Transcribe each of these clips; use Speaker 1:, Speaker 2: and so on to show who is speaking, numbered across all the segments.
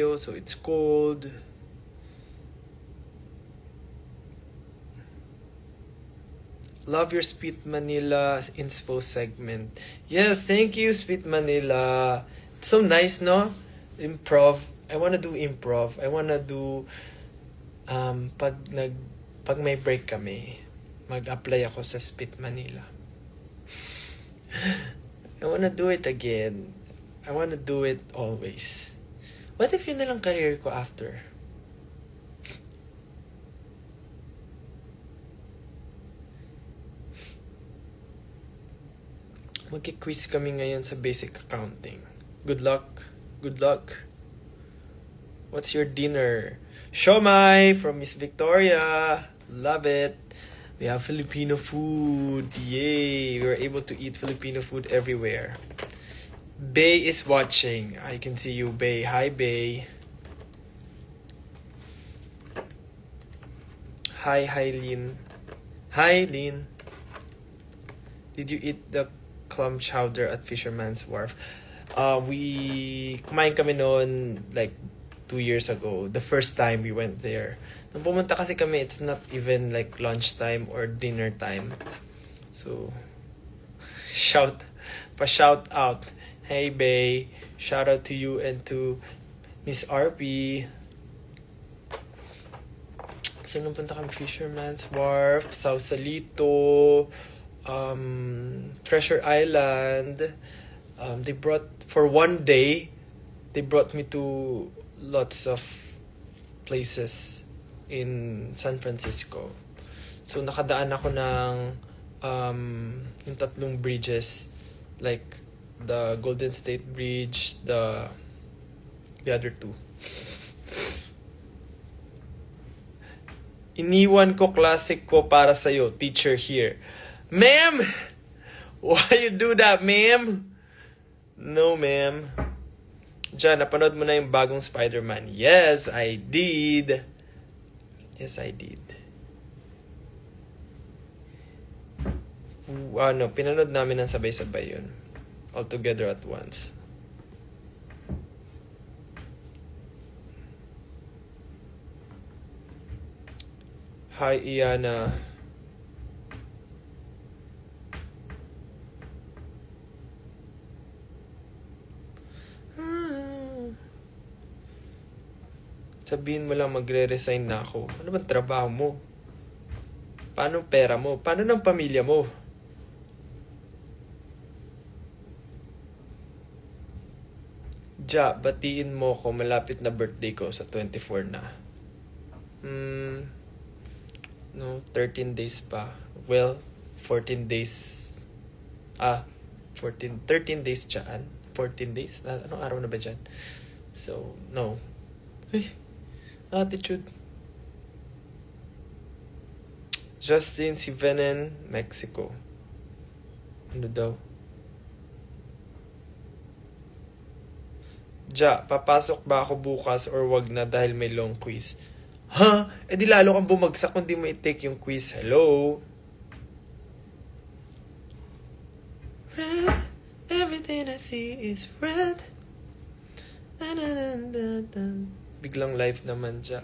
Speaker 1: So it's cold. Love your Speed Manila inspo segment. Yes, thank you, Speed Manila. It's so nice, no? Improv. I wanna do improv. I wanna do pag may break kami, mag-apply ako sa Speed Manila. I wanna do it again. I wanna do it always. What if yun na lang career ko after? Magki-quiz kami ngayon sa basic accounting. Good luck. Good luck. What's your dinner? Siomai from Miss Victoria. Love it. We have Filipino food. Yay! We were able to eat Filipino food everywhere. Bay is watching. I can see you, Bay. Hi, Bay. Hi, Lynn. Hi, Lynn. Did you eat the clam chowder at Fisherman's Wharf? Kumain kami noon like 2 years ago. The first time we went there. Nung pumunta kasi kami, it's not even like lunchtime or dinner time. So, shout out. Hey, Bay. Shout out to you and to Miss RP. So, nung punta kami Fisherman's Wharf, Sausalito, Treasure Island. They brought, for one day, they brought me to lots of places in San Francisco. So, nakadaan ako ng yung 3 bridges, like the Golden State Bridge, the other 2. Iniwan ko classic ko para sa'yo, teacher here. Ma'am! Why you do that, ma'am? No, ma'am. Diyan, napanood mo na yung bagong Spider-Man. Yes, I did. Yes, I did. Pinanood namin ng sabay-sabay yun. All together at once. Hi, Iana. Sabihin mo lang magre-resign na ako. Ano bang trabaho mo? Paano pera mo? Paano ng pamilya mo? Ja, batiin mo ko. Malapit na birthday ko sa 24 na. 13 days pa. Well, 14 days. 13 days dyan. 14 days? Anong araw na ba dyan? So, no. Attitude. Justin Sivenen, Mexico. Ano daw? Ja, papasok ba ako bukas or wag na dahil may long quiz? Ha? Eh di lalo kang bumagsak kung di mo i-take yung quiz. Hello? Red, everything I see is red. Biglang live naman, Ja.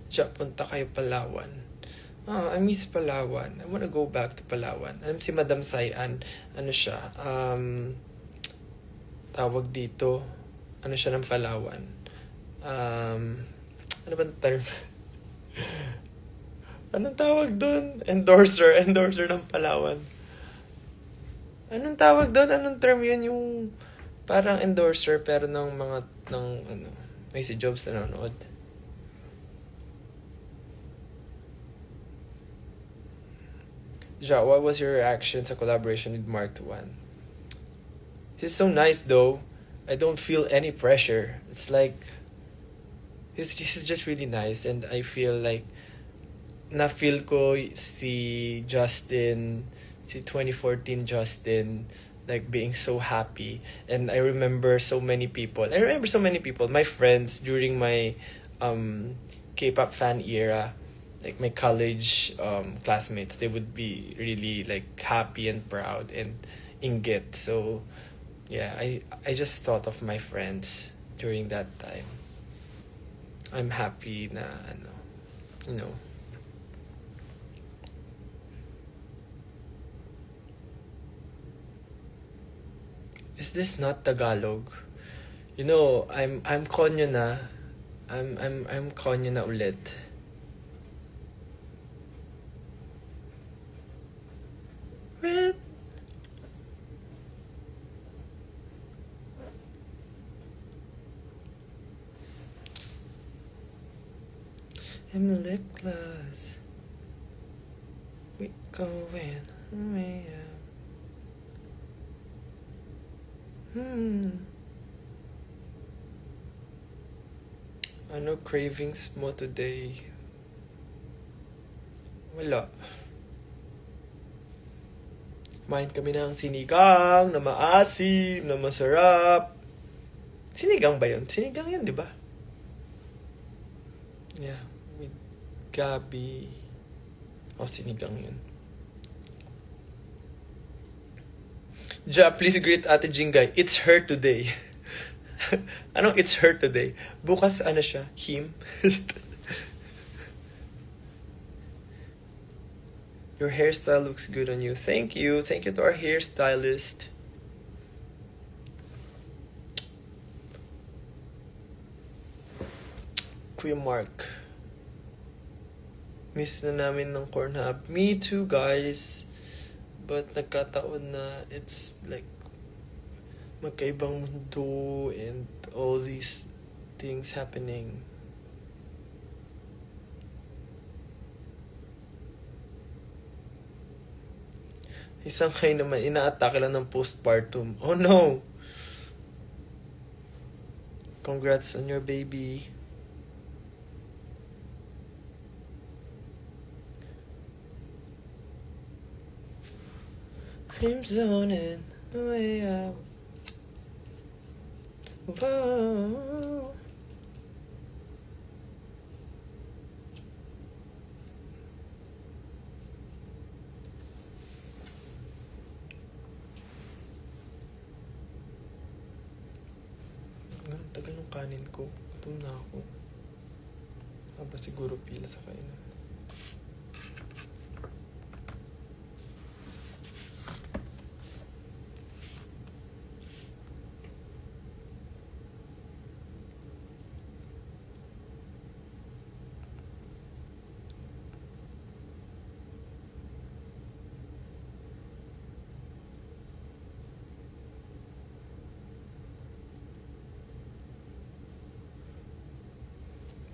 Speaker 1: Ja, punta kayo Palawan. I miss Palawan. I wanna go back to Palawan. Alam si Madam Sayan, ano siya, tawag dito, ano siya ng Palawan. Ano bang term? Anong tawag doon? Endorser ng Palawan. Anong tawag doon? Anong term yun? Yung parang endorser pero ng may si Jobs na nanonood. Ja, what was your reaction sa collaboration with Mark Tuan? He's so nice though. I don't feel any pressure. It's like he's just really nice, and I feel like na-feel ko si Justin, si 2014 Justin, like being so happy. And I remember so many people, my friends during my K-pop fan era, like my college classmates, they would be really like happy and proud and inggit. So yeah, I just thought of my friends during that time. I'm happy na you know. Is this not Tagalog? You know, I'm konyo na. I'm konyo na ulit. Red. In my lip gloss. We going away. Ano cravings mo today? Wala. Kumain kami ng sinigang na maasim, na masarap. Sinigang ba yun? Sinigang yun, di ba? Yeah, with Gabi. Sinigang yun. Ja, please greet Ate Jingay. It's her today. Anong it's her today? Bukas ano siya? Him? Your hairstyle looks good on you. Thank you. Thank you to our hairstylist. Kuya Mark. Miss na namin ng corn hub. Me too, guys. But nagkataon na it's like magkaibang mundo and all these things happening. Isang kayo naman, ina-atake lang ng postpartum. Oh no! Congrats on your baby. I'm zoning way out. Whoa. Ang tagal ng kanin ko. Gutom na ako. Aba siguro pila sa kainan.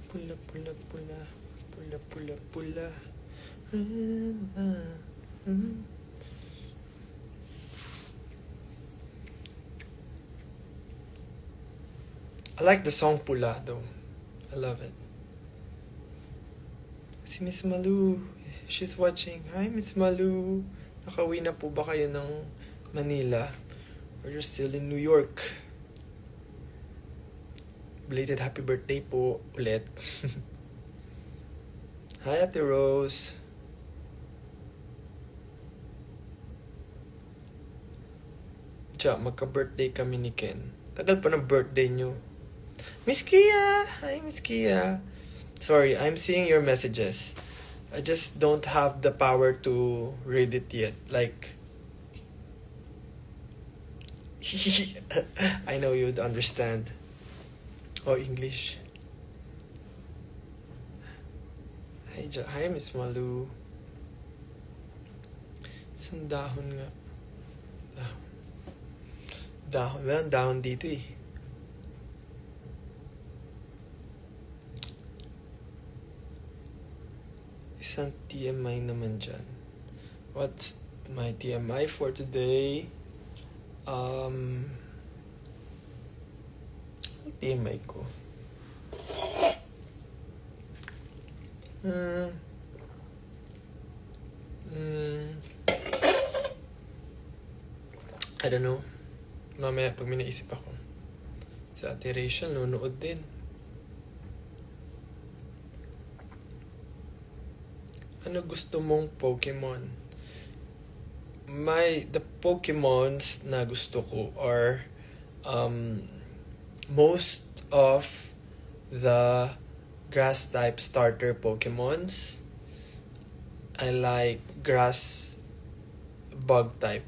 Speaker 1: Pula, pula, pula. Pula, pula, pula. I like the song Pula though. I love it. Si Miss Malu, she's watching. Hi Miss Malu. Nakauwi na po ba kayo ng Manila? Or you're still in New York? Belated happy birthday po ulit. Hi Ate Rose. Tiya, magka-birthday kami ni Ken. Tagal pa ng birthday nyo. Miss Kia! Hi Miss Kia. Sorry, I'm seeing your messages. I just don't have the power to read it yet. Like, I know you'd understand. English. Hi Miss Malu. Isang dahon nga. Dahon. Walang dahon dito eh. Isang TMI naman dyan. What's my TMI for today? TMI ko. I don't know. Mamaya pag may naisip ako. Sa Ate Rachel, nunood din. Ano gusto mong Pokemon? The Pokemons na gusto ko are most of the grass type starter Pokemons. I like grass bug type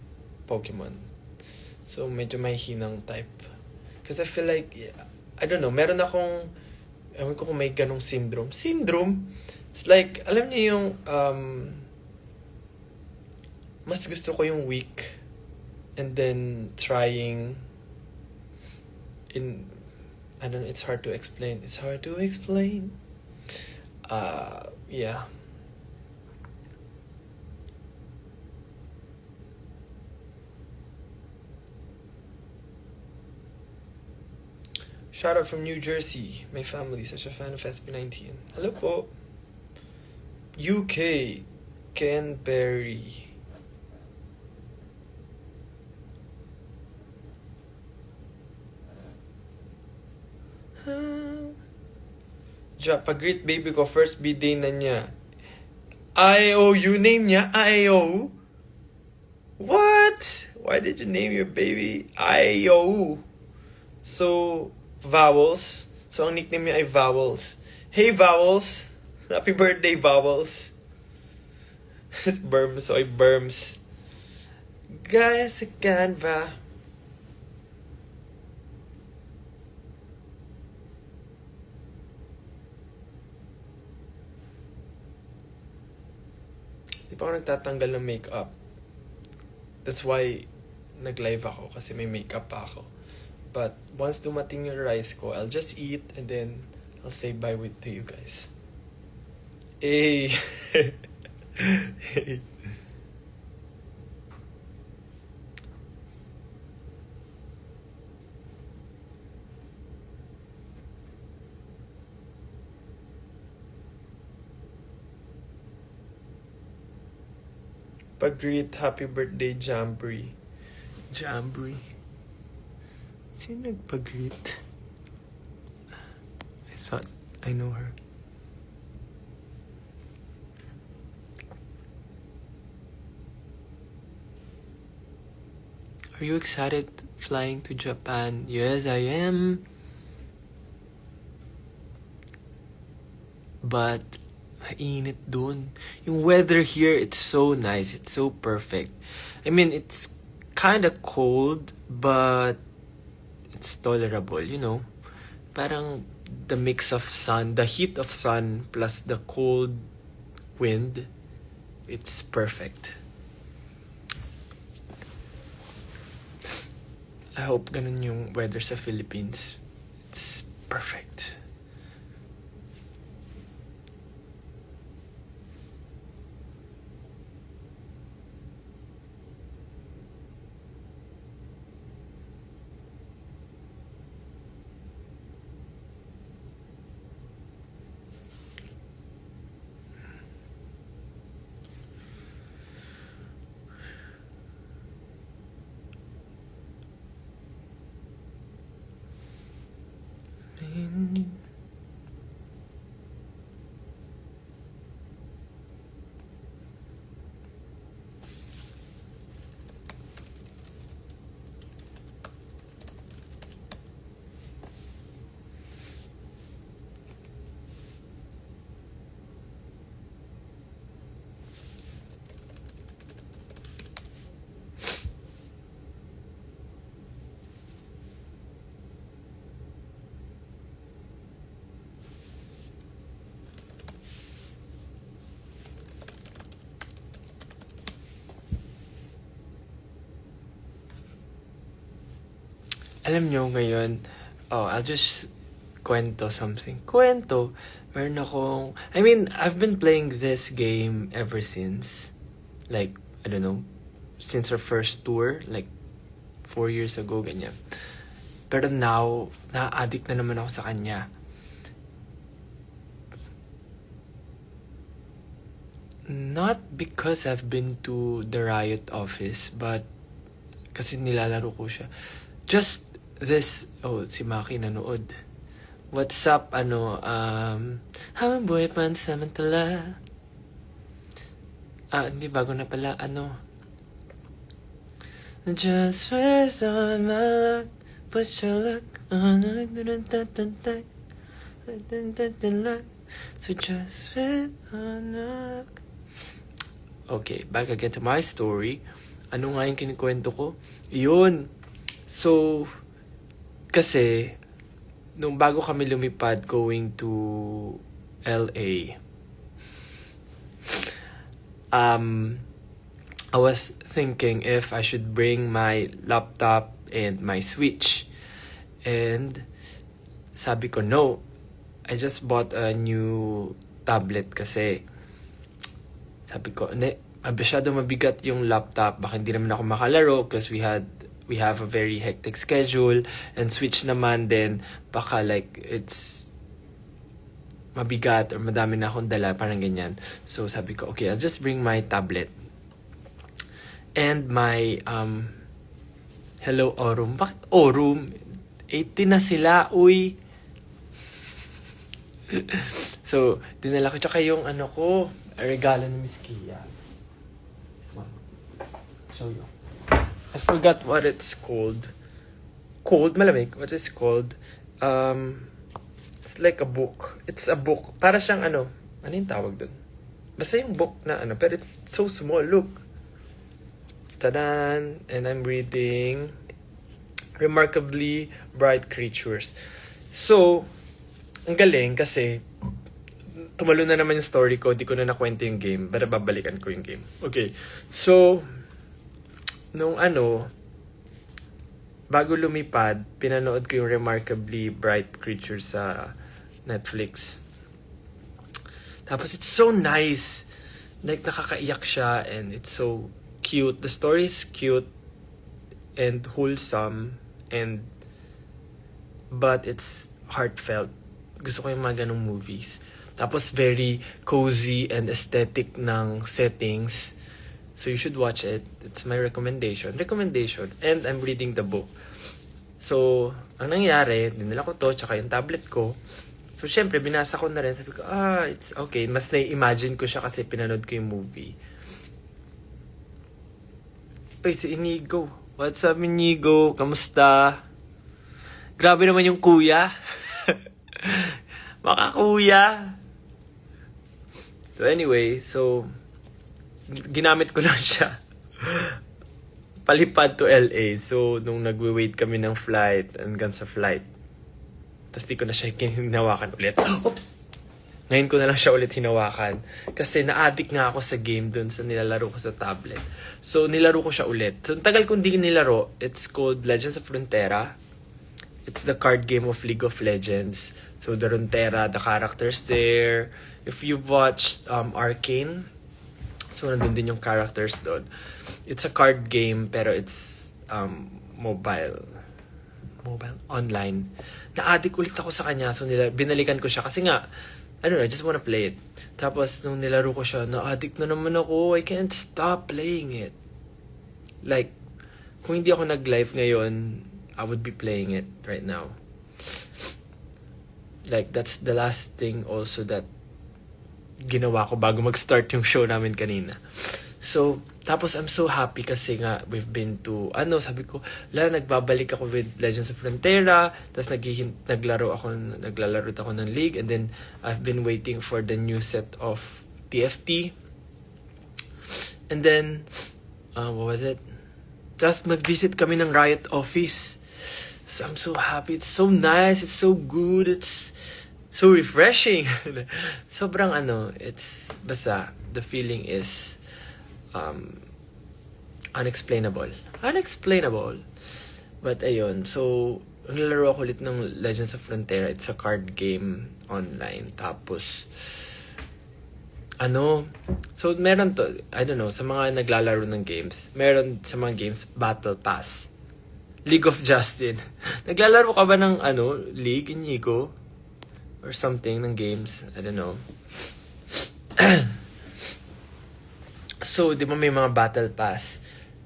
Speaker 1: Pokemon. So medyo may hinang type. Because I feel like, I don't know, meron akong, ewan ko kung may ganong syndrome. It's like, alam niyo yung, mas gusto ko yung weak and then trying in, I don't know, it's hard to explain. Yeah. Shout out from New Jersey. My family, such a fan of SB19. Hello po. UK. Ken Berry. Pag-greet baby ko, first B-day na niya. IOU name niya? IO? What? Why did you name your baby IO? So, Vowels. So, ang nickname niya ay Vowels. Hey, Vowels! Happy birthday, Vowels! It's Berms. So, ay Berms. Guys, sa Canva. Di pa ako nagtatanggal ng makeup. That's why nag-live ako kasi may makeup pa ako. But once dumating yung rice ko, I'll just eat and then I'll say bye to you guys. Hey! Hey. Pag-greet, happy birthday, Jamboree. Sino nagpag-greet? I thought I know her. Are you excited flying to Japan? Yes, I am. But mainit dun. Yung weather here, it's so nice. It's so perfect. I mean, it's kind of cold, but it's tolerable, you know. Parang the mix of sun, the heat of sun plus the cold wind, it's perfect. I hope ganun yung weather sa Philippines. It's perfect. Alam nyo ngayon, I'll just kwento something. Meron akong, I mean, I've been playing this game ever since. Like, I don't know, since our first tour, like 4 years ago, ganyan. Pero now, na-addict na naman ako sa kanya. Not because I've been to the Riot office, but kasi nilalaro ko siya. Just this, si Maki nanood. What's up, habang buhay pansamantala. Hindi, bago na pala, Just rest on my luck, Put your luck on luck. So just fit on luck. Okay, back again to my story. Ano nga yung kinikwento ko? Yun. So, kasi, nung bago kami lumipad going to LA, I was thinking if I should bring my laptop and my Switch. And sabi ko, no. I just bought a new tablet kasi sabi ko, masyado mabigat yung laptop. Baka hindi naman ako makalaro because we have a very hectic schedule. And Switch naman din, baka like it's mabigat or madami na akong dala, parang ganyan. So sabi ko, okay, I'll just bring my tablet. And my, hello Orum. Bakit Orum? 18 na sila, uy. So, dinala ko tsaka yung regalo ni Miss Kia. This one. Show you. I forgot what it's called. Cold, malamig. What it's called? It's like a book. It's a book. Para siyang ano yung tawag dun? Basta yung book na pero it's so small. Look. Tadan! And I'm reading Remarkably Bright Creatures. So, ang galing kasi tumalo na naman yung story ko. Di ko na nakwento yung game. Pero babalikan ko yung game. Okay. So, nung bago lumipad, pinanood ko yung Remarkably Bright Creatures sa Netflix. Tapos it's so nice. Like, nakakaiyak siya and it's so cute. The story is cute and wholesome but it's heartfelt. Gusto ko yung mga ganong movies. Tapos very cozy and aesthetic ng settings. So you should watch it. It's my recommendation. And I'm reading the book. So, ang nangyari, dinala ko to, tsaka yung tablet ko. So, syempre, binasa ko na rin. Sabi ko, it's okay. Mas na-imagine ko siya kasi pinanood ko yung movie. Uy, si Inigo. What's up, Inigo? Kamusta? Grabe naman yung kuya. Makakuya. So anyway, ginamit ko lang siya. Palipad to LA. So, nung nagwe-wait kami ng flight, hanggang sa flight, tapos di ko na siya hinawakan ulit. Oops! Ngayon ko na lang siya ulit hinawakan. Kasi na-addict nga ako sa game dun sa nilalaro ko sa tablet. So, nilaro ko siya ulit. So, tagal kong di nilaro. It's called Legends of Runeterra. It's the card game of League of Legends. So, the Runeterra, the characters there. If you've watched Arcane, so nandun din yung characters doon. It's a card game, pero it's mobile, online. Na-addict ulit ako sa kanya. So, binalikan ko siya. Kasi nga, I don't know, I just wanna play it. Tapos, nung nilaro ko siya, na-addict na naman ako. I can't stop playing it. Like, kung hindi ako nag-live ngayon, I would be playing it right now. Like, that's the last thing also that ginawa ko bago mag-start yung show namin kanina. So, tapos I'm so happy kasi nga we've been to, sabi ko, nagbabalik ako with Legends of Runeterra, tapos naglalaro ako ng League, and then I've been waiting for the new set of TFT. And then, what was it? Tapos mag-visit kami ng Riot office. So I'm so happy. It's so nice. It's so good. It's so refreshing. Sobrang it's basta the feeling is unexplainable. But ayun, so naglalaro ako ulit ng Legends of Runeterra. It's a card game online. Tapos so meron to, I don't know, sa mga naglalaro ng games, meron sa mga games Battle Pass. League of Justin. Naglalaro ka ba ng League, Inigo? Or something ng games? I don't know. So, di ba may mga Battle Pass?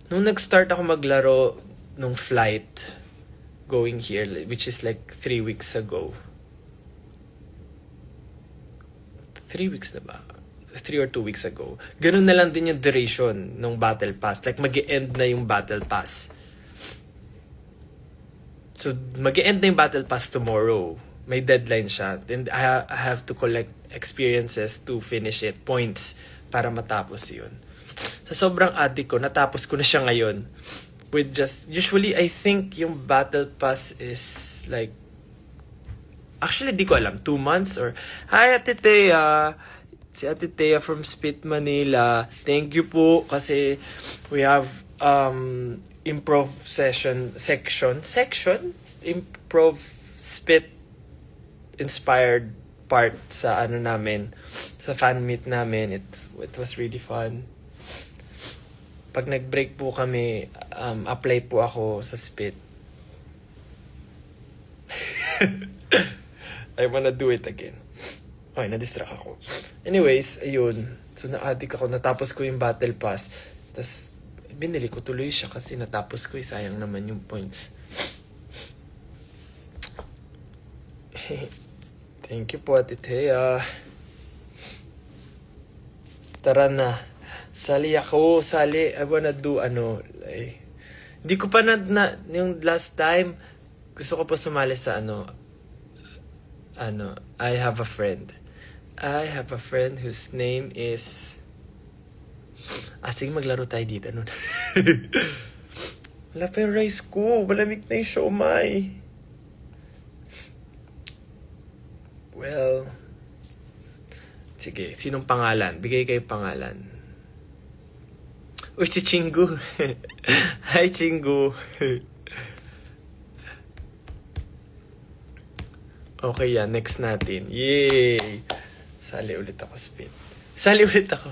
Speaker 1: Nung nag-start ako maglaro nung flight going here, which is like 3 weeks ago. 3 weeks na ba? 3 or 2 weeks ago. Ganun na lang din yung duration ng Battle Pass. Like, mag-e-end na yung Battle Pass. So, mag-end na yung Battle Pass tomorrow. May deadline siya. And I have to collect experiences to finish it. Points para matapos yun. Sa sobrang addict ko, natapos ko na siya ngayon. With just, usually, I think yung Battle Pass is like, actually, di ko alam, 2 months or, hi, Ate Thea. Si Ate Thea from Spit, Manila. Thank you po kasi we have improv section, improv Spit inspired part sa ano namin, sa fan meet namin. It was really fun. Pag nag-break po kami, apply po ako sa Spit. I wanna do it again. Okay, na-distract ako. Anyways, ayun. So, na-addict ako. Natapos ko yung Battle Pass. Tapos, binili ko tuloy siya kasi natapos ko. Sayang naman yung points. Thank you po, Ate Thea. Tara na. Sali ako. Sali. I wanna do like, hindi ko pa yung last time, gusto ko pa sumali sa I have a friend. I have a friend whose name is... sige, maglaro tayo dito. Wala pa yung rice ko. Malamig na yung siomai. Well, sige. Sinong pangalan? Bigay kayo pangalan. Uy, si Chingu. Hi, Chingu. Okay yan. Next natin. Yay! Sali ulit ako, Spit. Sali ulit ako.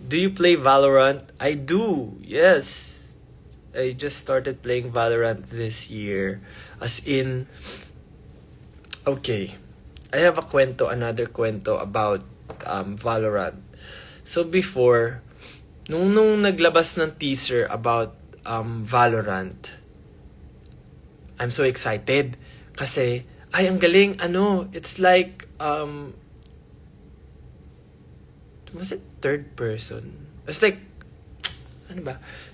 Speaker 1: Do you play Valorant? I do. Yes. I just started playing Valorant this year. As in... Okay. I have another kwento about Valorant. So before, nung naglabas ng teaser about Valorant, I'm so excited. Kasi, ay, ang galing, it's like, was it third person? It's like,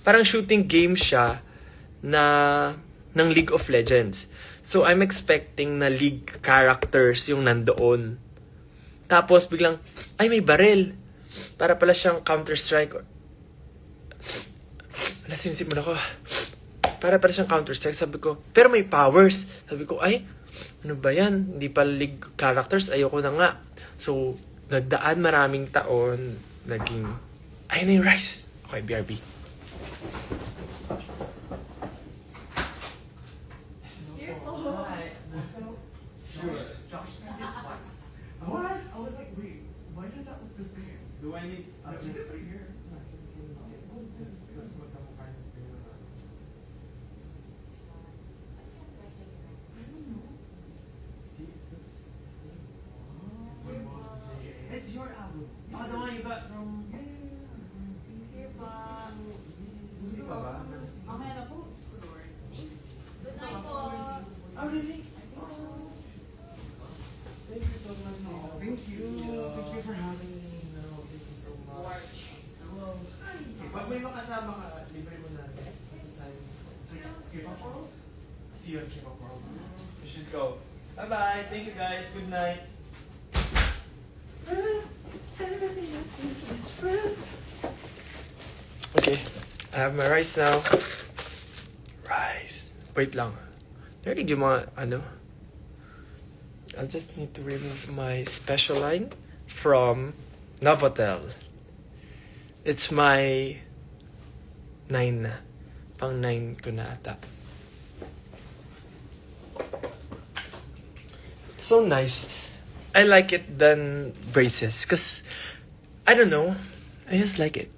Speaker 1: parang shooting game siya ng League of Legends. So, I'm expecting na League characters yung nandoon. Tapos, biglang, ay, may baril. Para pala siyang Counter-Strike. Wala, sinisipon ako. Para pala siyang Counter-Strike. Sabi ko, pero may powers. Sabi ko, ay, ano ba yan? Hindi pa League characters. Ayoko na nga. So, nagdaan maraming taon. Naging, ay na yung rice. Okay, BRB.
Speaker 2: What? I was like, wait, why does that look the same?
Speaker 1: Do I need...
Speaker 2: It's right here.
Speaker 1: It's your album. Oh, the one you got from...
Speaker 3: Here pa.
Speaker 2: Hindi pa ba?
Speaker 3: Mamaya na po. Thanks. Good night po.
Speaker 2: Oh, really?
Speaker 1: Thank you so much.
Speaker 2: Thank you. Thank you for having me. No, thank you so much. Well,
Speaker 1: Pag may makasama ka, libre mo natin.
Speaker 2: K-pop? See you at K-pop World.
Speaker 1: You should go. Bye-bye. Thank you guys. Good night. Okay. I have my rice now. Rice. Wait lang. Narinig yung mga, I'll just need to remove my special line from Novotel. It's my 9 na. Pang 9 ko na ata. It's so nice. I like it than braces. Because, I don't know. I just like it.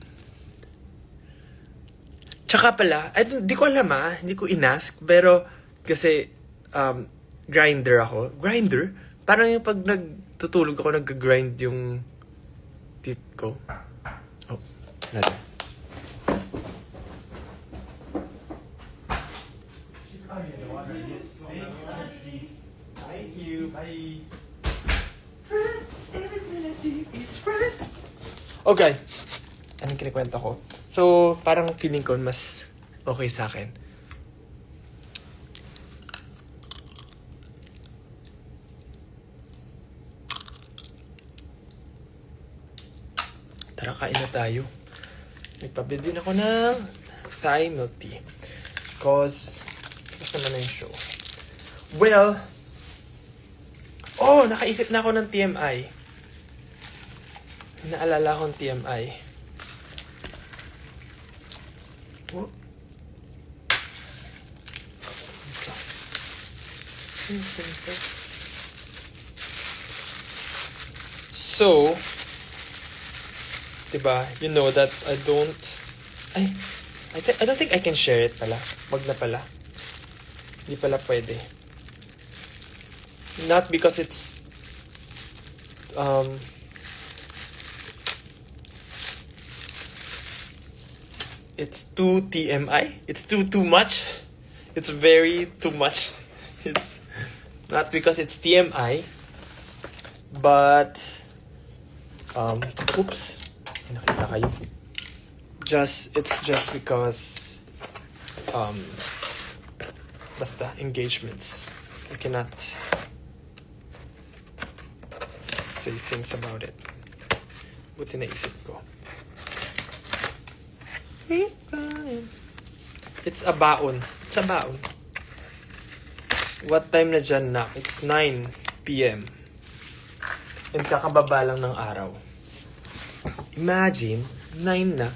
Speaker 1: Tsaka pala, di ko alam hindi ko inask. Pero, kasi, grinder ako. Grinder? Parang yung pag nagtutulog ako, nag-grind yung teeth ko. Oh, natin. Thank you. Bye. Okay. Anong kinikwento ko? So, parang feeling ko mas okay sa akin. Tara, kain na tayo. Nagpabili din ako ng Thai milk tea. Because, tapos naman na yung show. Well, nakaisip na ako ng TMI. Naalala akong TMI. Oh. So, diba, you know that I don't think I can share it pala. Wag na pala. Hindi pala pwede. Not because it's it's too TMI. It's too much. It's very too much. It's not because it's TMI, but oops. Nakita kayo. It's just because basta engagements. I cannot say things about it. Buti naisip ko. It's a baon. It's a baon. What time na dyan na? It's 9 p.m. And kakababa lang ng araw. Imagine, 9 na.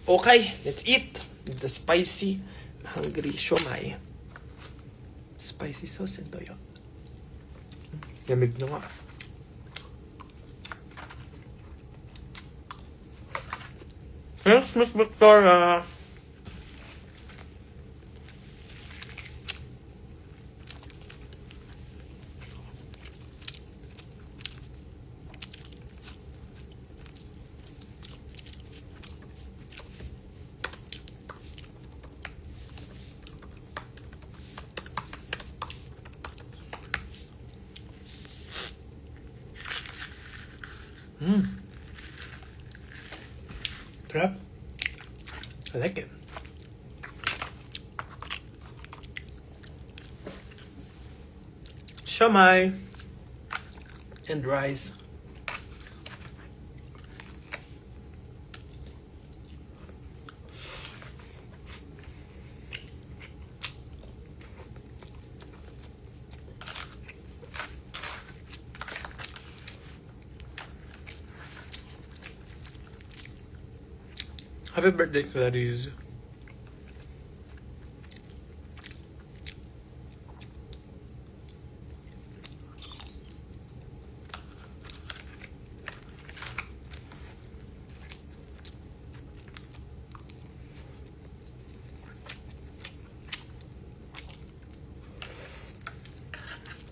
Speaker 1: Okay, let's eat. The spicy, hungry siomai. Spicy sauce and toyo. Lamig na nga. Yes, Miss Victoria. Crap. I like it. Siomai and rice. Happy birthday, Clarice.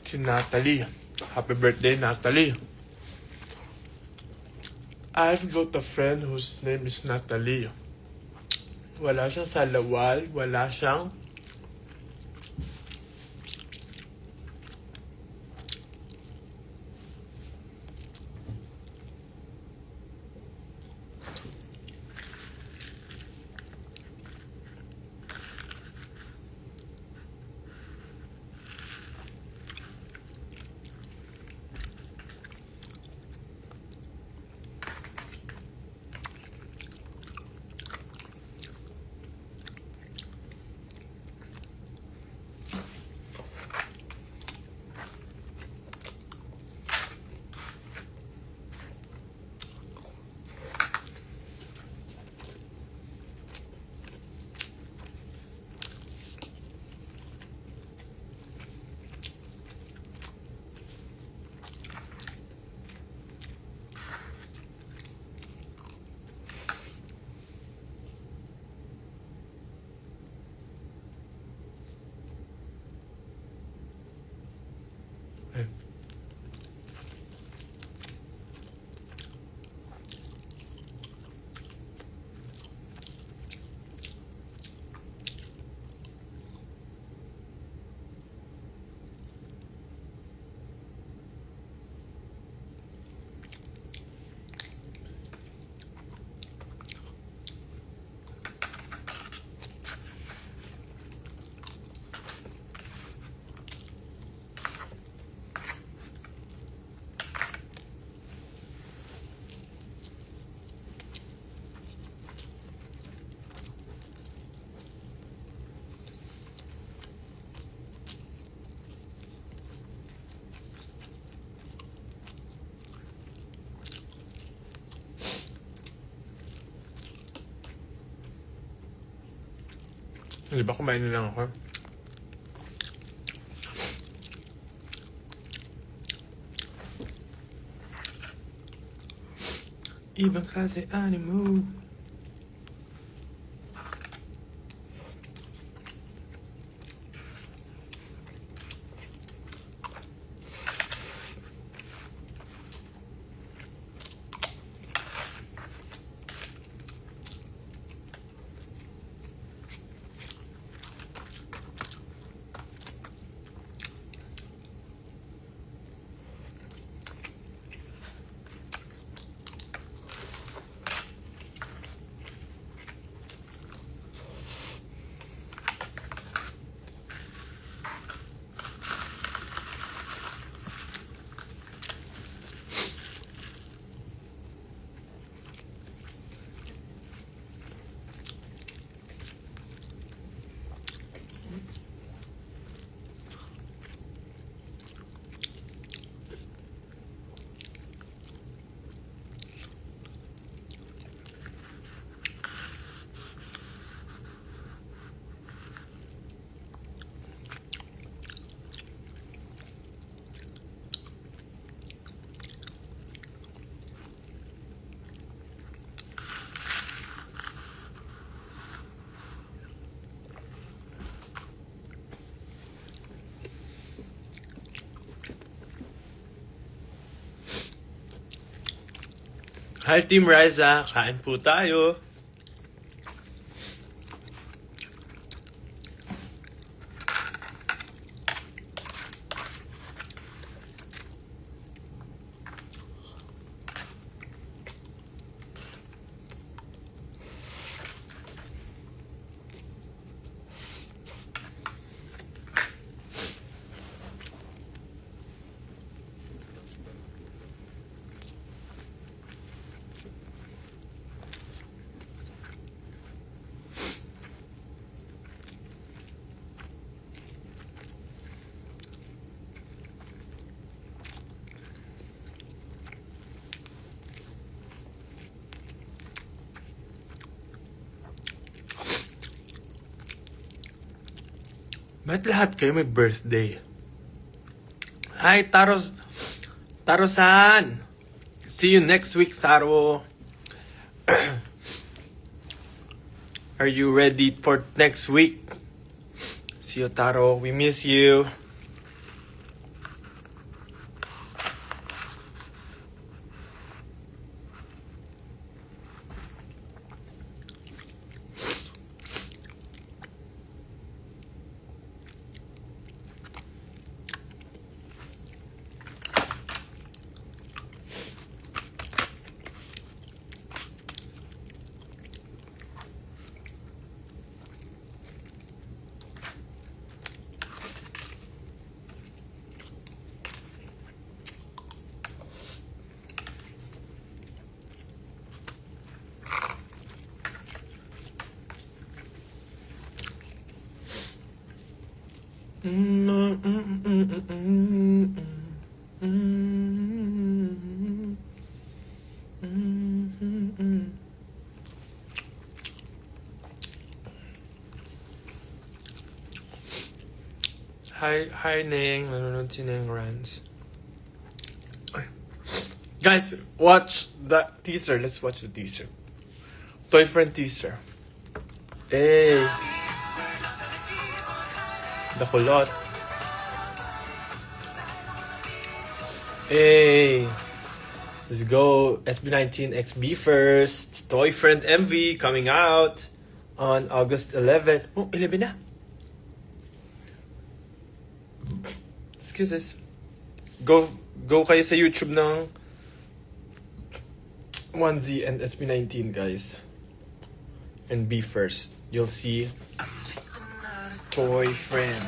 Speaker 1: Si Natalie. Happy birthday, Natalie. I've got a friend whose name is Natalie. Wala siyang sa Lawal, wala siyang Di ba kumain na lang ako? Ibang klase animo. Hi Team Riza, kain po tayo. Ba't lahat kayo may birthday? Hi, Taro-san! See you next week, Taro! Are you ready for next week? See you, Taro. We miss you. Hi, Ning. Nanonood si Ning Rans. Guys, watch the teaser. Let's watch the teaser. Toy Friend teaser. Hey. The kulot. Hey. Let's go. SB19 XB first. Toy Friend MV coming out on August 11. Oh, 11 na. Excuses. Go kayo sa YouTube ng 1Z and SB19, guys. And be first. You'll see Toy Friend.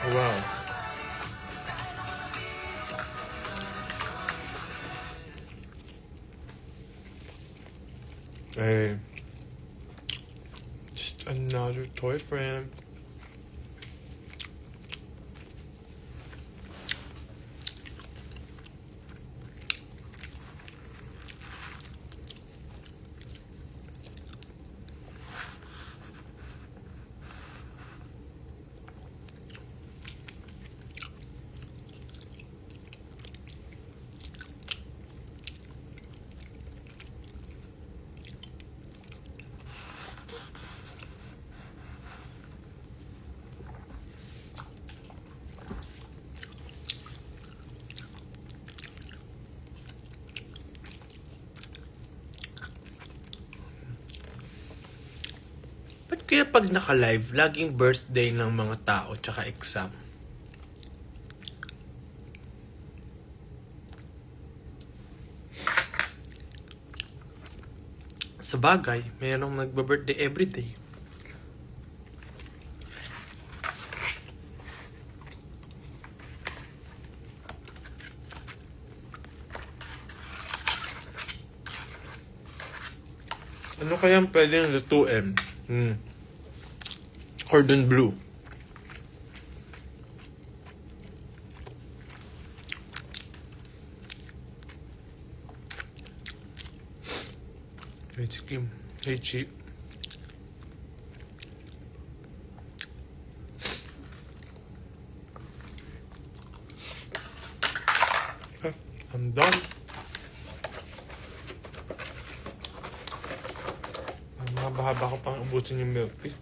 Speaker 1: Wow. Hey. Just another Toy Friend. Kaya pag naka-live, laging birthday ng mga tao tsaka exam. Sa bagay, mayroong nagba-birthday everyday. Ano kayang pwedeng lutuin? Cordon bleu. Hey, Kim. Hey, Chi. I'm done. Mahaba-haba ko pang ubusin yung milk tea.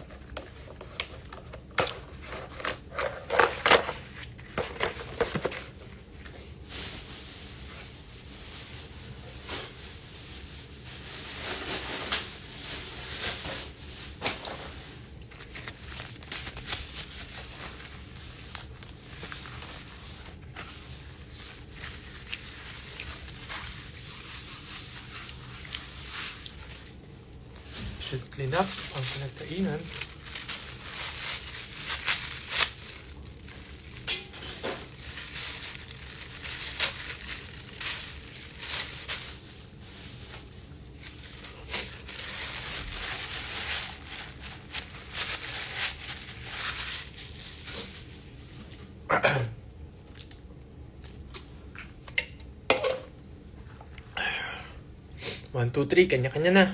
Speaker 1: Should clean up ang pinagkainan. One, two, three, kanya-kanya na.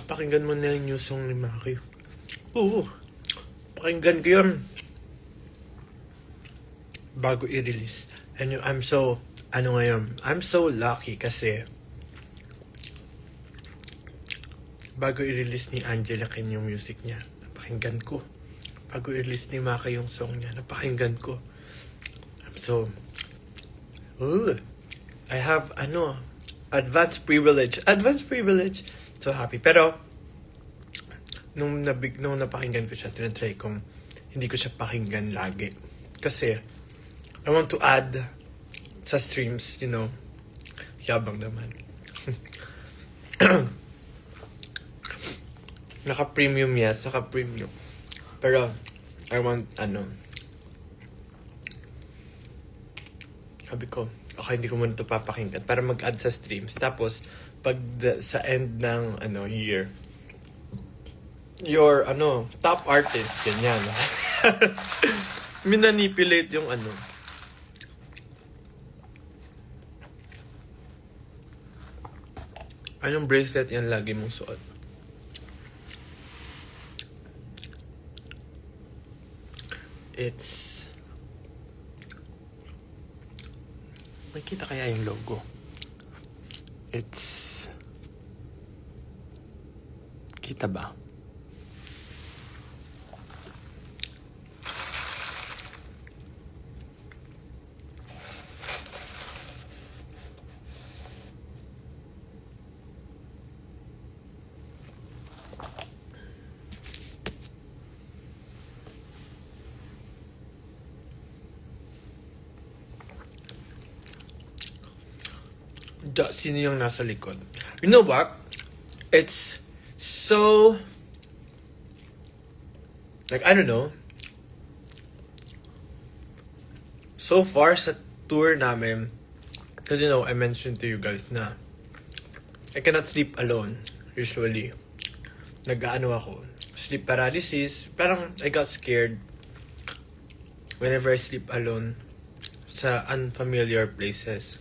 Speaker 1: Pakinggan mo na yung new song ni Maki. Oo. Pakinggan ko yun. Bago i-release. And I'm so, I'm so lucky kasi bago i-release ni Angela Ken yung music niya, napakinggan ko. Bago i-release ni Maki yung song niya, napakinggan ko. I'm so, I have, advanced privilege. So happy. Pero, nung napakinggan ko siya, tinatry kong hindi ko siya pakinggan lagi. Kasi, I want to add sa streams, yabang naman. Naka-premium, yes. Naka-premium. Pero, I want, sabi ko, okay, hindi ko muna ito papakinggan para mag-add sa streams. Tapos, pag sa end ng, year, your, top artist, ganyan. Minanipulate yung, anong bracelet yan lagi mong suot? It's, may kita kaya yung logo? It's, kita ba? Sino yung nasa likod? You know what? It's so, like, I don't know. So far sa tour namin, because I mentioned to you guys na I cannot sleep alone, usually. Nag-ano ako, sleep paralysis. Parang I got scared whenever I sleep alone sa unfamiliar places.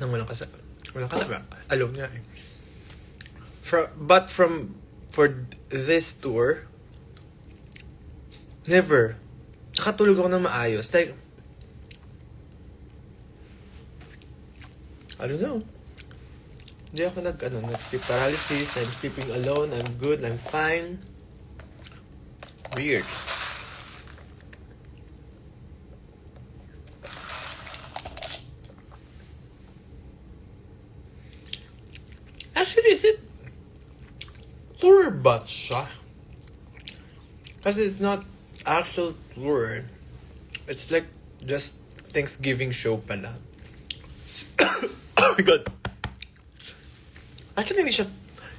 Speaker 1: Nang walang kasama. Alone nga eh. But for this tour, never. Nakatulog ako ng maayos. Like, I don't know. Hindi ako nag-sleep paralysis. I'm sleeping alone. I'm good. I'm fine. Weird. Actually, is it tour bus siya? Kasi it's not actual tour. It's like just Thanksgiving show pala. Oh my god. Actually, hindi siya.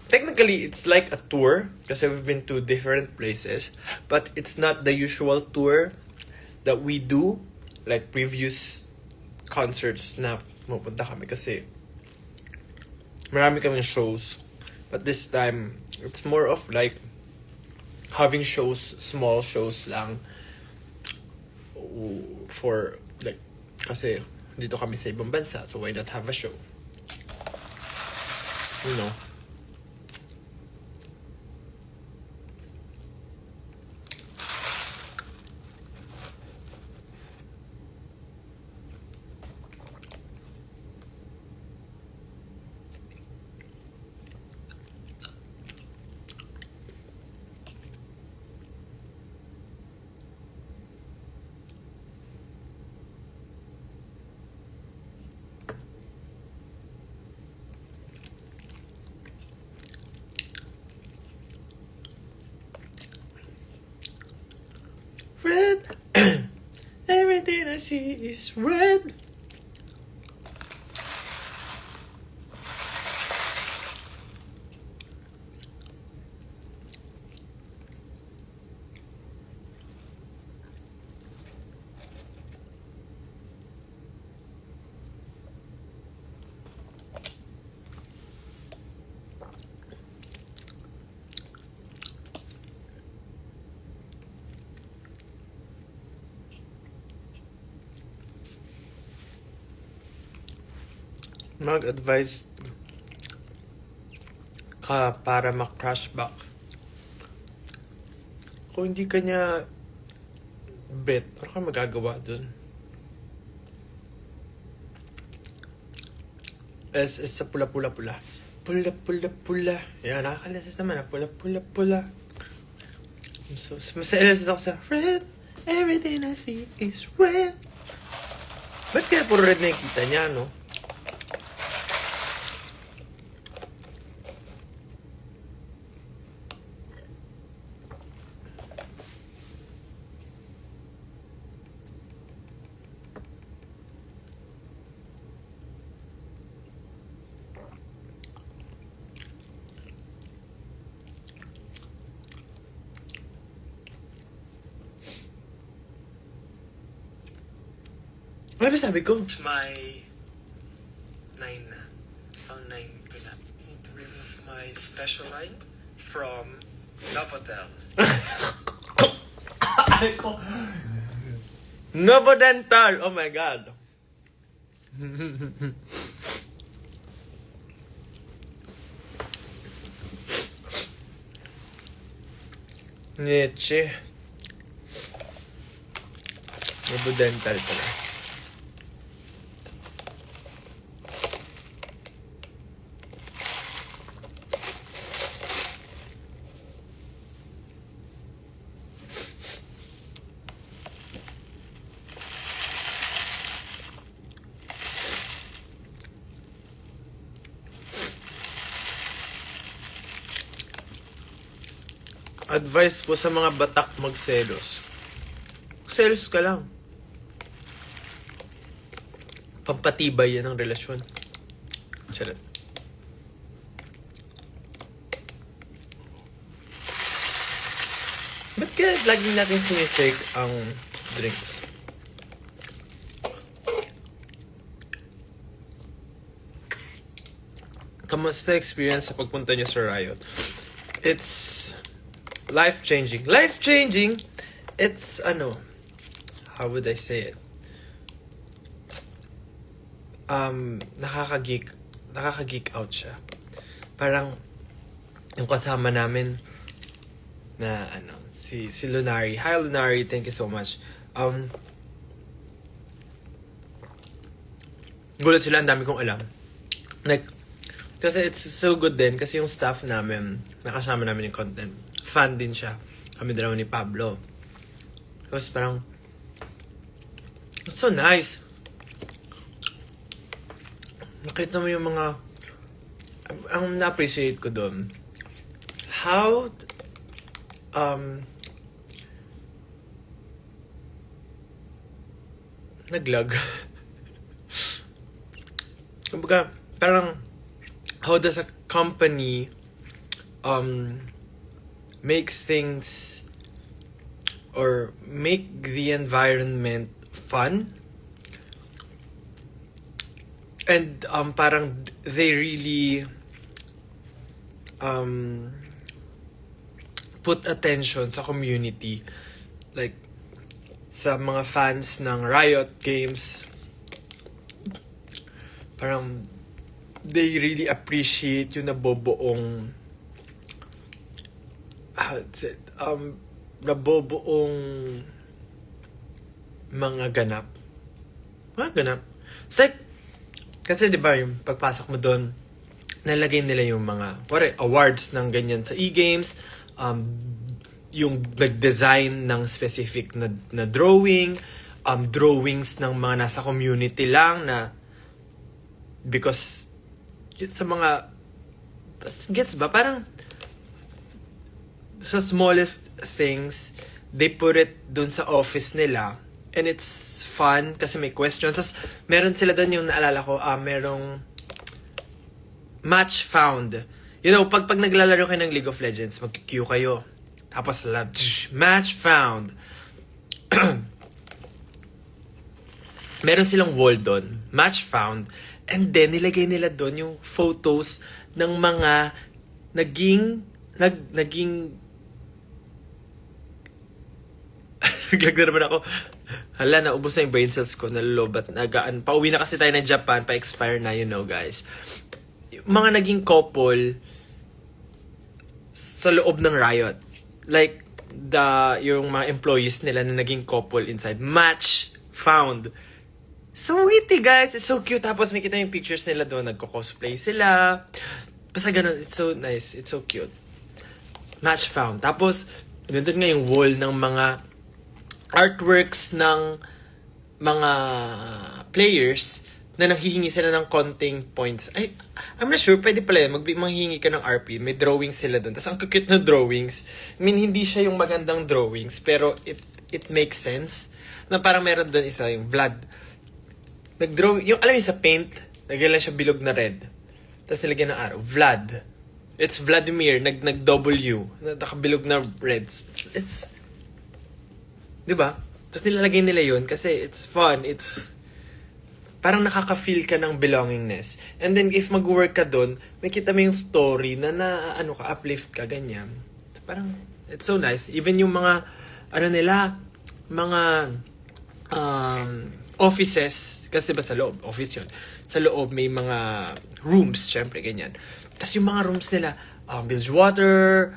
Speaker 1: Technically, it's like a tour kasi we've been to different places. But it's not the usual tour that we do. Like previous concerts na pupunta kami kasi marami kaming shows. But this time, it's more of like having shows, small shows lang. For like, kasi dito kami sa ibang bansa, so why not have a show? You know. Red. Everything I see is red. Mag-advise ka para ma-crash back. Kung hindi ka niya bet, ano ka magagawa dun? Es sa pula-pula-pula. Pula-pula-pula. Yan, nakakalasis naman. Pula-pula-pula. So, masailas ako sa red. Everything I see is red. Ba't kaya puro red na nakikita niya, no? Ano ba sabi ko? It's my 9 na. Ang 9 ko na. Need to remove my special line from Novotel. Novodental! Oh my god. Nietzsche. Novodental pala. Advice po sa mga batak magselos. Selos ka lang. Pampatibay yan ang relasyon. Charot. Ba't kaya lagi natin sinishake ang drinks? Kamusta experience sa pagpunta niyo sa Riot? It's life-changing. Life-changing! It's, how would I say it? Nakaka-geek out siya. Parang, yung kasama namin, na, si Lunari. Hi, Lunari. Thank you so much. Gulat sila, ang dami kong alam. Like, kasi it's so good din, kasi yung staff namin, nakasama namin yung content, fan din siya. Kami dalawa ni Pablo. Tapos parang, it's so nice. Nakita mo yung mga, ang na-appreciate ko doon, how, naglag. Kumbaga, parang, how does a company make things or make the environment fun? And parang they really put attention sa community. Like, sa mga fans ng Riot Games, parang they really appreciate yung nabobuong nabobuong mga ganap. It's like, kasi diba yung pagpasok mo doon, nalagay nila yung mga awards ng ganyan sa e-games, yung nag-design ng specific na drawing, drawings ng mga nasa community lang na because sa mga gets ba, parang sa smallest things they put it dun sa office nila and it's fun kasi may questions. Tapos meron sila dun yung naalala ko, merong match found. You know, pag naglalaro kayo ng League of Legends, mag-queue kayo. Tapos match found. Meron silang wall doon, match found. And then, nilagay nila doon yung photos ng mga naging naglag na naman ako. Hala, naubos na yung brain cells ko, nalulobat, pauwi na kasi tayo ng Japan, pa-expire na, you know, guys. Mga naging couple sa loob ng Riot. Like, yung mga employees nila na naging couple inside. Match found. So witty, guys. It's so cute. Tapos may kita yung pictures nila doon. Nagko-cosplay sila. Basta ganun. It's so nice. It's so cute. Match found. Tapos, ganda nga yung wall ng mga artworks ng mga players na nanghihingi sila ng konting points. Ay, I'm not sure. Pwede pala yun. Manghihingi ka ng RP. May drawings sila doon. Tapos ang cute na drawings. I mean, hindi siya yung magandang drawings. Pero it makes sense. Na parang meron doon isa, yung Vlad. Nag-draw, yung alam yung sa paint, lagyan lang siya bilog na red. Tapos nilagyan ng arrow. Vlad. It's Vladimir, nag-W. Nakabilog na red. It's diba? Tapos nilalagay nila yun kasi it's fun. It's parang nakaka-feel ka ng belongingness. And then if mag-work ka dun, may kita mo yung story na uplift ka, ganyan. Parang, it's so nice. Even yung mga, mga offices, kasi ba sa loob, office yun, sa loob may mga rooms, syempre, ganyan. Tapos yung mga rooms nila, Bilgewater,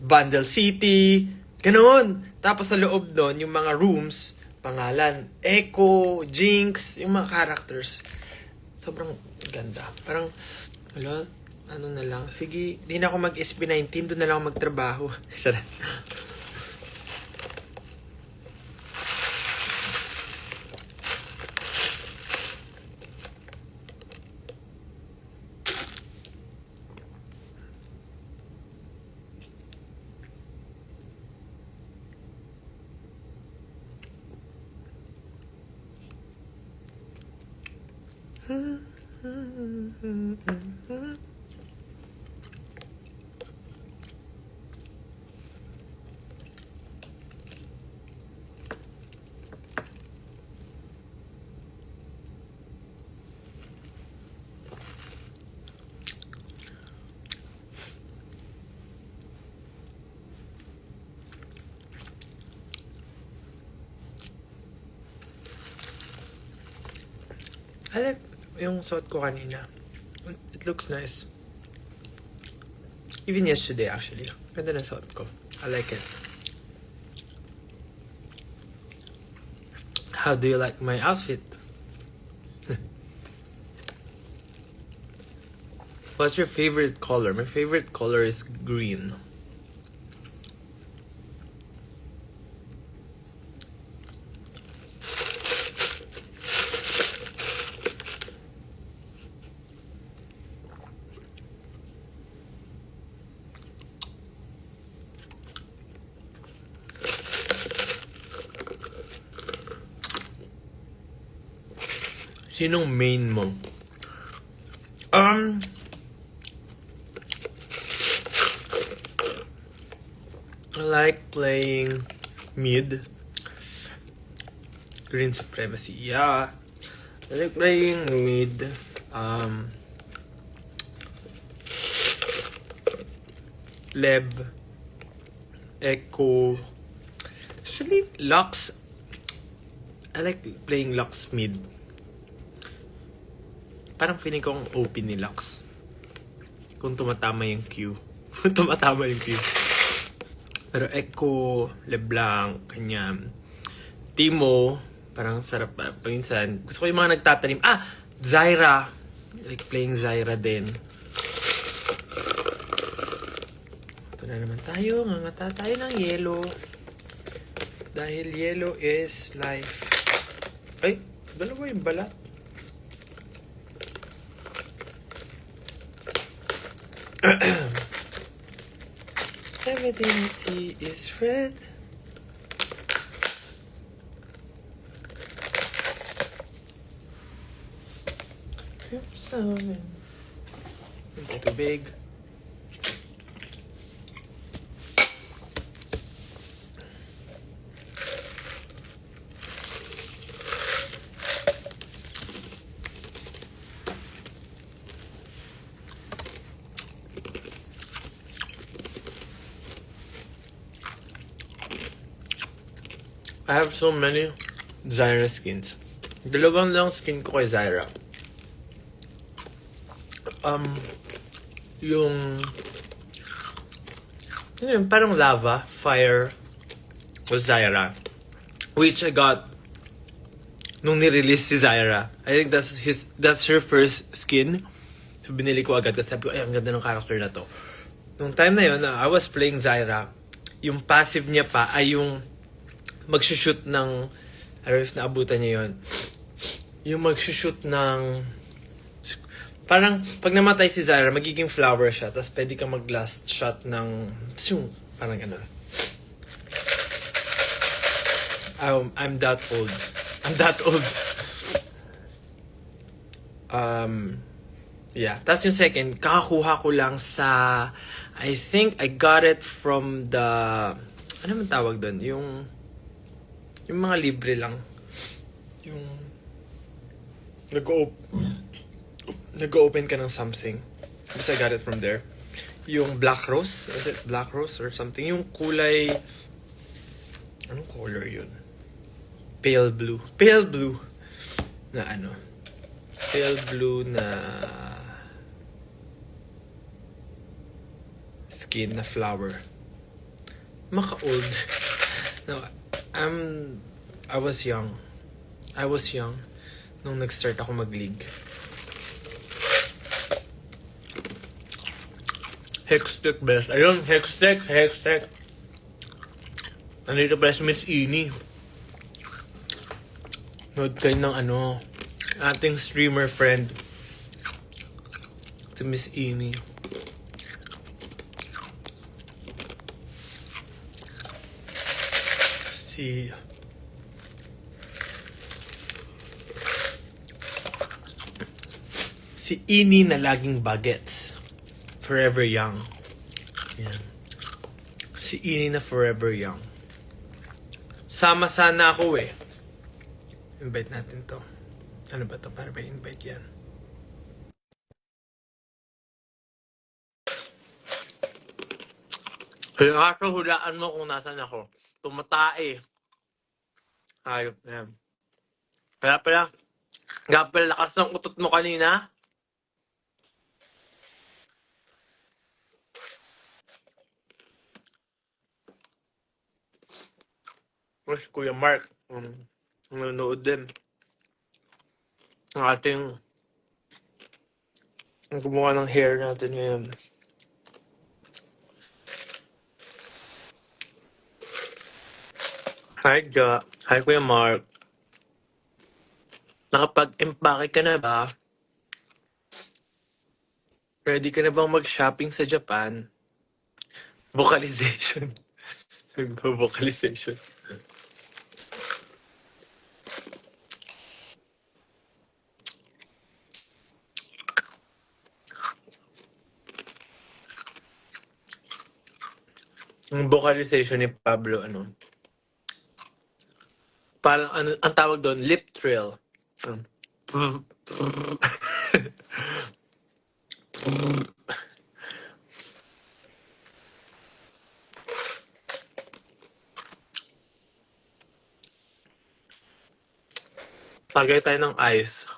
Speaker 1: Bundle City, ganoon. Tapos sa loob doon, yung mga rooms, pangalan, Echo, Jinx, yung mga characters. Sobrang ganda. Parang, na lang, sige, di na ako mag-SP19, doon na lang ako magtrabaho. Sarap. I like yung suot ko kanina. It looks nice. Even yesterday, actually. Ganda na suot ko. I like it. How do you like my outfit? What's your favorite color? My favorite color is green. Sinong main mo? I like playing mid. Green Supremacy, yeah. I like playing mid. Leb. Echo. Actually, Lux. I like playing Lux mid. Parang feeling ko ang OP ni Lux. Kung tumatama yung Q. Tumatama yung Q. Pero Echo, LeBlanc, kanya. Timo, parang sarap pa. Paminsan, gusto ko yung mga nagtatanim. Zyra. Like playing Zyra din. Ito na naman tayo. Ngangata tayo ng yellow. Dahil yellow is life. Ay, dalawa yung balat. Everything I see is red. Crimson. Hindi too big. I have so many Zyra skins. Dalawang lang skin ko kay Zyra. Yung parang lava, fire was Zyra. Which I got nung ni-release si Zyra. I think that's her first skin. So binili ko agad kasi sabi ko, ay, ang ganda ng character na to. Nung time na yun, I was playing Zyra. Yung passive niya pa ay yung magsushoot ng, I don't know if naabutan niyo yun, yung magsushoot ng, parang pag namatay si Zyra, magiging flower siya, tapos pwede ka mag-last shot ng, parang gano'n. I'm that old. Yeah, tapos yung second, kakakuha ko lang sa, I think I got it from the, ano man tawag doon, yung mga libre lang. Yung nag-open ka ng something. Because I got it from there. Yung Black Rose. Is it Black Rose or something? Yung kulay... Anong color yun? Pale blue. Pale blue. Na ano? Pale blue na... skin na flower. Maka-old. No, I was young nung nag-start ako mag-league. Hextech best. Ayun, Hextech. Nandito pala si Miss Ini. Nood kayo ng ating streamer friend. Si Miss Ini. Si Ini na laging bagets. Forever young. Yan. Si Ini na forever young. Sama sana ako eh. Invite natin to. Ano ba to? Para ba invite yan? Kaya kaso hulaan mo kung nasan ako. Tumatae. Ayop na yan. Kaya pala, Gapel, lakas ng utot mo kanina. Mas Kuya Mark, nanonood din. Ang ating, ang gumawa ng hair natin ngayon. Hi, Hi, Kuya Mark. Nakapag-empake ka na ba? Ready ka na bang mag-shopping sa Japan? Vocalization. Vocalization. Yung vocalization ni Pablo, parang ang tawag doon, lip trill. Tagay tayo ng ice.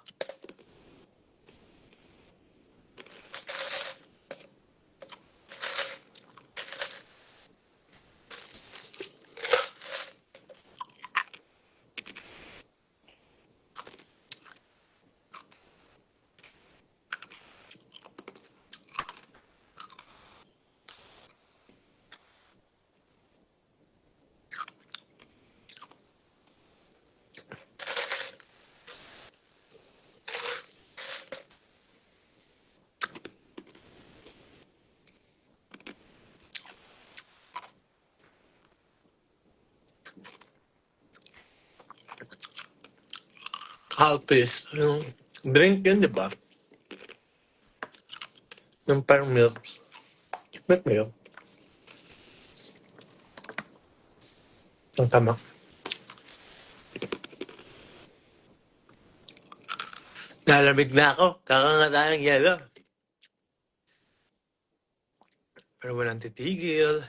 Speaker 1: Calpis. Yung drink yun, di ba? Yung parang milk. Milk. Ang tama. Nalamig na ako. Kakangata ng yelo. Pero walang titigil.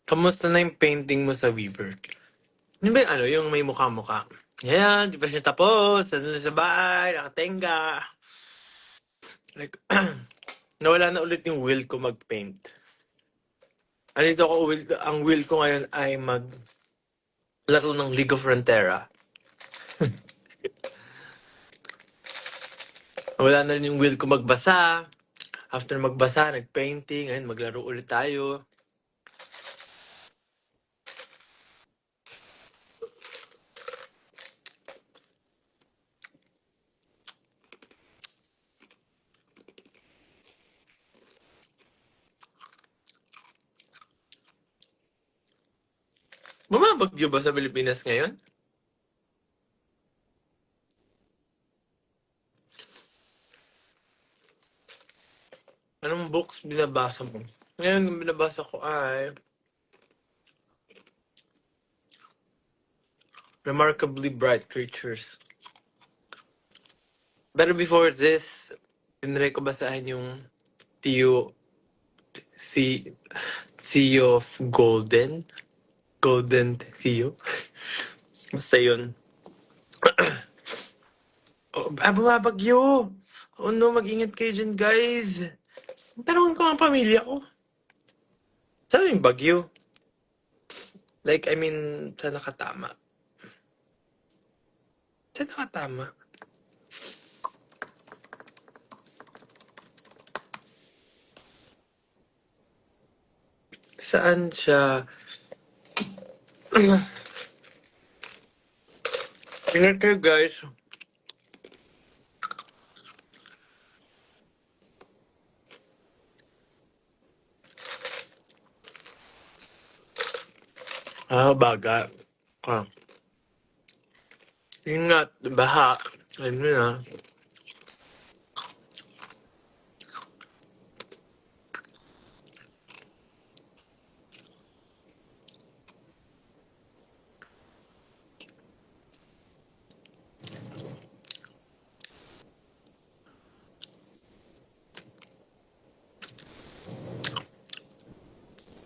Speaker 1: Kamusta na yung painting mo sa Weaver? Yun ba yung yung may mukha-mukha? Yan, di pa siya tapos. Nandun sa bahay, nakatenga. Like, nawala na ulit yung will ko mag-paint. Ang will ko ngayon ay laro ng League of Frontera. Wala na rin yung will ko magbasa. After magbasa, nag-painting. Ayun, maglaro ulit tayo. Bumabagyo ba sa Pilipinas ngayon? Anong books binabasa mo? Ngayon, yung binabasa ko ay Remarkably Bright Creatures. Pero before this, tinry ko basahin yung Sea of Golden. Golden Theo. Basta yun. Bumabagyo! Oh no, mag-ingat kayo dyan, guys. Tanungin ko ang pamilya ko. Saan yung bagyo? Like, I mean, saan nakatama? Saan nakatama? Saan siya? Ingat kayo, guys. Baga. Ah, ingat. Baha. Ano na.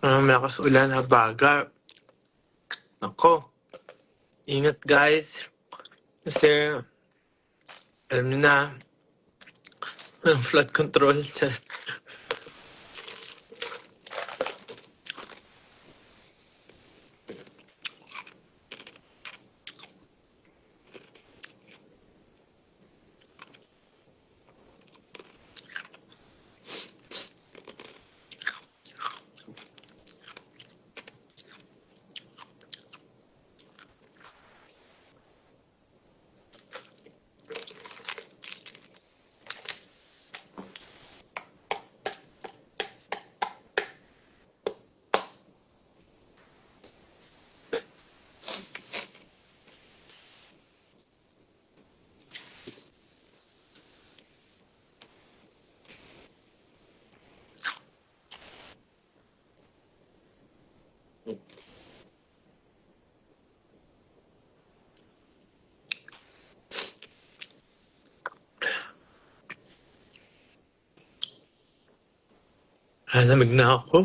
Speaker 1: Malakas ulan, baga. Ako. Ingat, guys. Kasi, alam niyo na, flood control. Lamig na ako.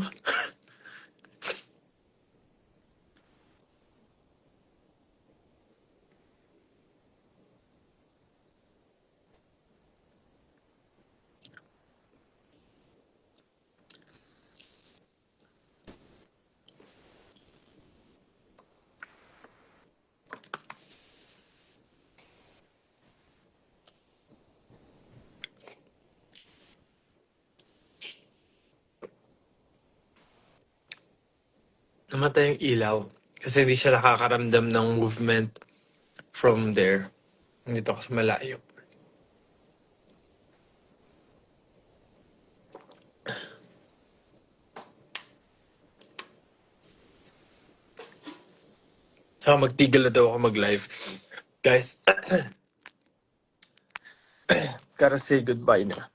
Speaker 1: Namatay yung ilaw. Kasi hindi siya nakakaramdam ng movement from there. Nandito ako sa malayo. Saka magtigil na daw ako mag-live. Guys, gotta say goodbye na.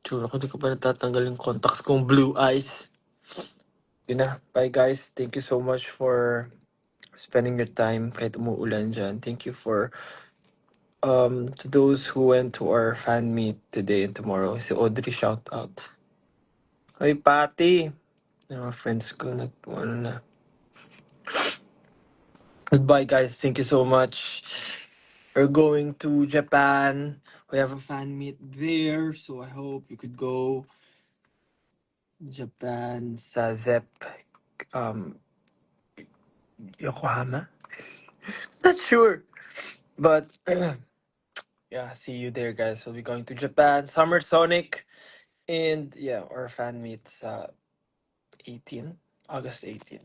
Speaker 1: Tsura ko, di ko pa natatanggal yung contacts kong blue eyes. Yun na. Bye, guys. Thank you so much for spending your time kahit umuulan dyan. Thank you for to those who went to our fan meet today and tomorrow. Si Audrey, shout out. Hi, Patty. Yung mga friends ko, ano na. Goodbye, guys. Thank you so much. We're going to Japan. We have a fan meet there, so I hope you could go. Japan sa ZEP, Yokohama. Not sure, but yeah, see you there, guys. We'll be going to Japan, Summer Sonic, and yeah, our fan meet sa 18, August 18.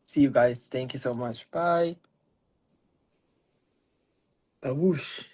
Speaker 1: See you guys. Thank you so much. Bye. Babush.